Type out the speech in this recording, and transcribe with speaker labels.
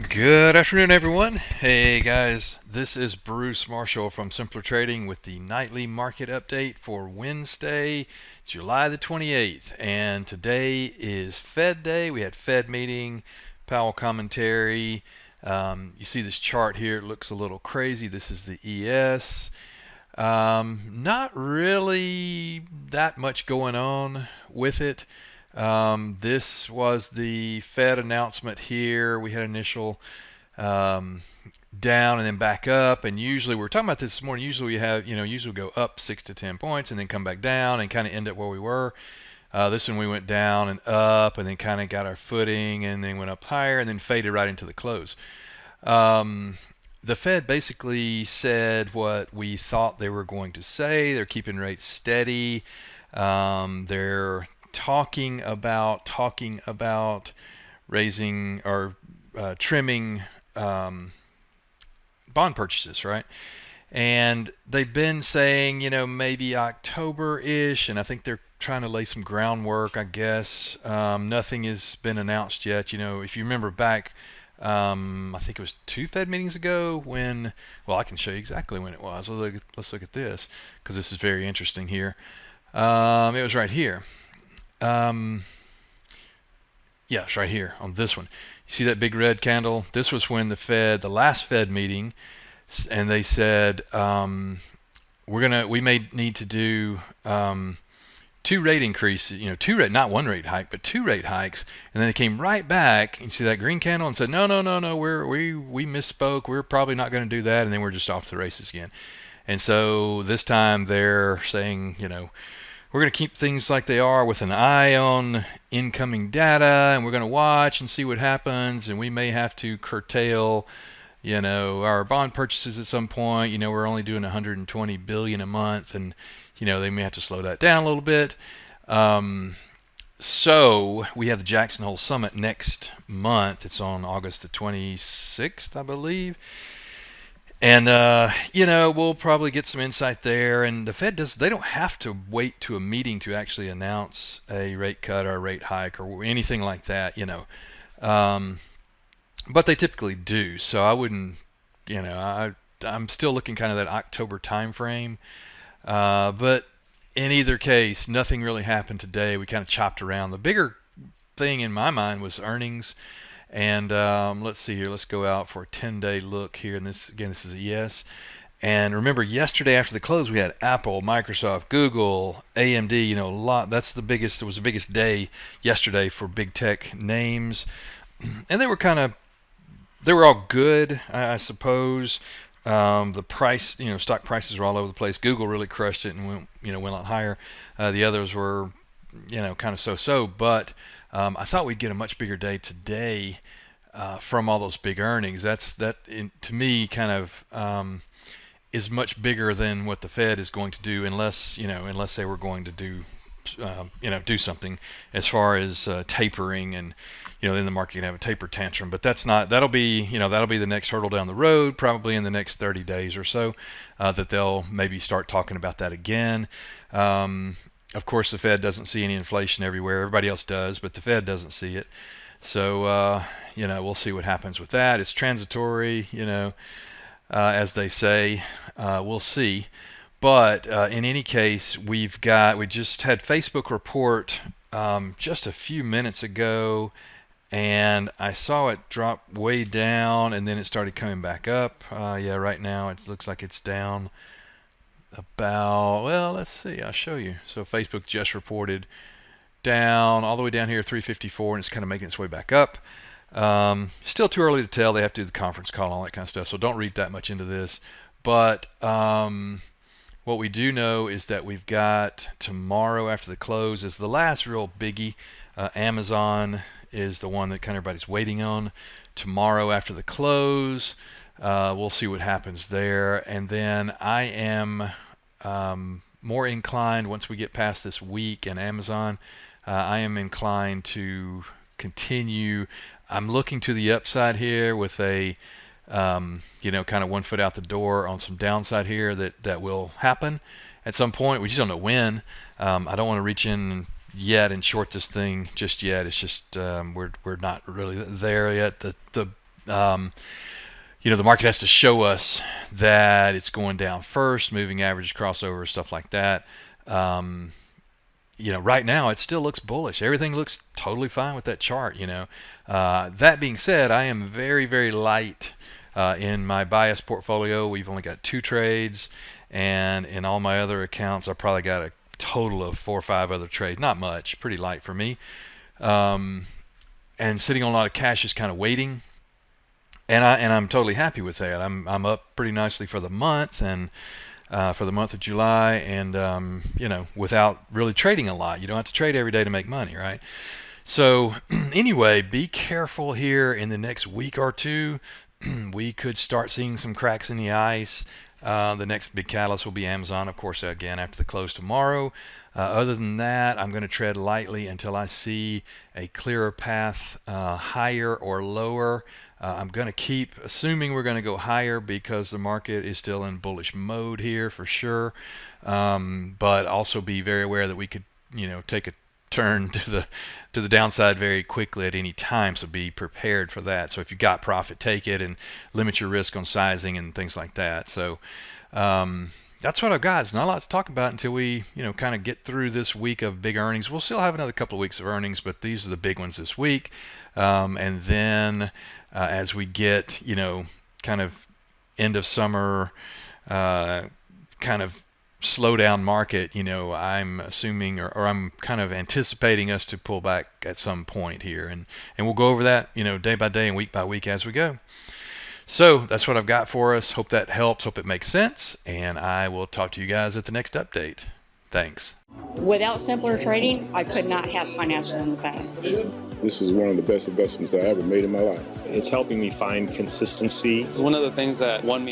Speaker 1: Good afternoon, everyone. Hey guys, this is Bruce Marshall from Simpler Trading with the nightly market update for Wednesday, July the 28th. And today is Fed Day. We had Fed meeting, Powell commentary. You see this chart here, it looks a little crazy. This is the ES. Not really that much going on with it. This was the Fed announcement here. We had initial um, down and then back up. And usually, we were talking about this morning. Usually, we have, usually go up 6 to 10 points and then come back down and kind of end up where we were. This one we went down and up and then kind of got our footing and then went up higher and then faded right into the close. Um, the Fed basically said what we thought they were going to say. They're keeping rates steady. They're talking about raising or trimming bond purchases, right? And they've been saying, maybe October-ish, and I think they're trying to lay some groundwork, I guess. Nothing has been announced yet. If you remember back, I think it was two Fed meetings ago when, well, I can show you exactly when it was. Let's look at this because this is very interesting here. It was right here. Um, yeah, it's right here on this one. You see that big red candle? This was when the last Fed meeting, and they said we may need to do two rate increases, not one rate hike, but two rate hikes. And then they came right back, and you see that green candle, and said, no, no, no, no, we misspoke. We're probably not going to do that, and then we're just off to the races again. And so this time they're saying, we're going to keep things like they are with an eye on incoming data, and we're going to watch and see what happens, and we may have to curtail our bond purchases at some point. We're only doing 120 billion a month, and they may have to slow that down a little bit. So we have the Jackson Hole Summit next month. It's on August the 26th, I believe. And we'll probably get some insight there. And the Fed they don't have to wait to a meeting to actually announce a rate cut or a rate hike or anything like that. Um, but they typically do. So I wouldn't, I'm still looking kind of that October time frame. But in either case, nothing really happened today. We kind of chopped around. The bigger thing in my mind was earnings. And let's see here. Let's go out for a 10-day look here. And this is a yes. And remember, yesterday after the close, we had Apple, Microsoft, Google, AMD. A lot. That's the biggest. It was the biggest day yesterday for big tech names, and they were all good, I suppose. The price, stock prices were all over the place. Google really crushed it and went a lot higher. The others were, kind of so-so. But I thought we'd get a much bigger day today from all those big earnings. To me, kind of is much bigger than what the Fed is going to do, unless they were going to do something as far as tapering, and then the market can have a taper tantrum. But that'll be the next hurdle down the road, probably in the next 30 days or so, that they'll maybe start talking about that again. Of course, the Fed doesn't see any inflation everywhere. Everybody else does, but the Fed doesn't see it. So we'll see what happens with that. It's transitory, as they say. We'll see. But in any case, we just had Facebook report just a few minutes ago, and I saw it drop way down, and then it started coming back up. Right now it looks like it's down about, well, let's see, I'll show you. So Facebook just reported down all the way down here, 354, and it's kind of making its way back up. Still too early to tell. They have to do the conference call and all that kind of stuff, so don't read that much into this. But what we do know is that we've got tomorrow after the close is the last real biggie. Amazon is the one that kind of everybody's waiting on. Tomorrow after the close, we'll see what happens there. And then I am more inclined, once we get past this week and Amazon, I am inclined to continue. I'm looking to the upside here with a kind of 1 foot out the door on some downside here that will happen at some point. We just don't know when. I don't want to reach in yet and short this thing just yet. It's just we're not really there yet. The The market has to show us that it's going down first, moving averages, crossover, stuff like that. Right now it still looks bullish. Everything looks totally fine with that chart. That being said, I am very, very light in my bias portfolio. We've only got 2 trades, and in all my other accounts, I probably got a total of 4 or 5 other trades. Not much, pretty light for me. And sitting on a lot of cash is kind of waiting. And I'm totally happy with that. I'm up pretty nicely for the month, and for the month of July, and without really trading a lot. You don't have to trade every day to make money, right? So anyway, be careful here in the next week or two. We could start seeing some cracks in the ice. The next big catalyst will be Amazon, of course, again after the close tomorrow. Other than that, I'm going to tread lightly until I see a clearer path higher or lower. I'm going to keep assuming we're going to go higher because the market is still in bullish mode here for sure. But also be very aware that we could, take a turn to the downside very quickly at any time. So be prepared for that. So if you got profit, take it and limit your risk on sizing and things like that. So that's what I've got. It's not a lot to talk about until we, kind of get through this week of big earnings. We'll still have another couple of weeks of earnings, but these are the big ones this week. And then as we get, kind of end of summer, kind of slow down market, I'm assuming or I'm kind of anticipating us to pull back at some point here. And we'll go over that, day by day and week by week as we go. So that's what I've got for us. Hope that helps. Hope it makes sense. And I will talk to you guys at the next update. Thanks.
Speaker 2: Without simpler trading, I could not have financial independence.
Speaker 3: This is one of the best investments I ever made in my life.
Speaker 4: It's helping me find consistency.
Speaker 5: It's one of the things that won me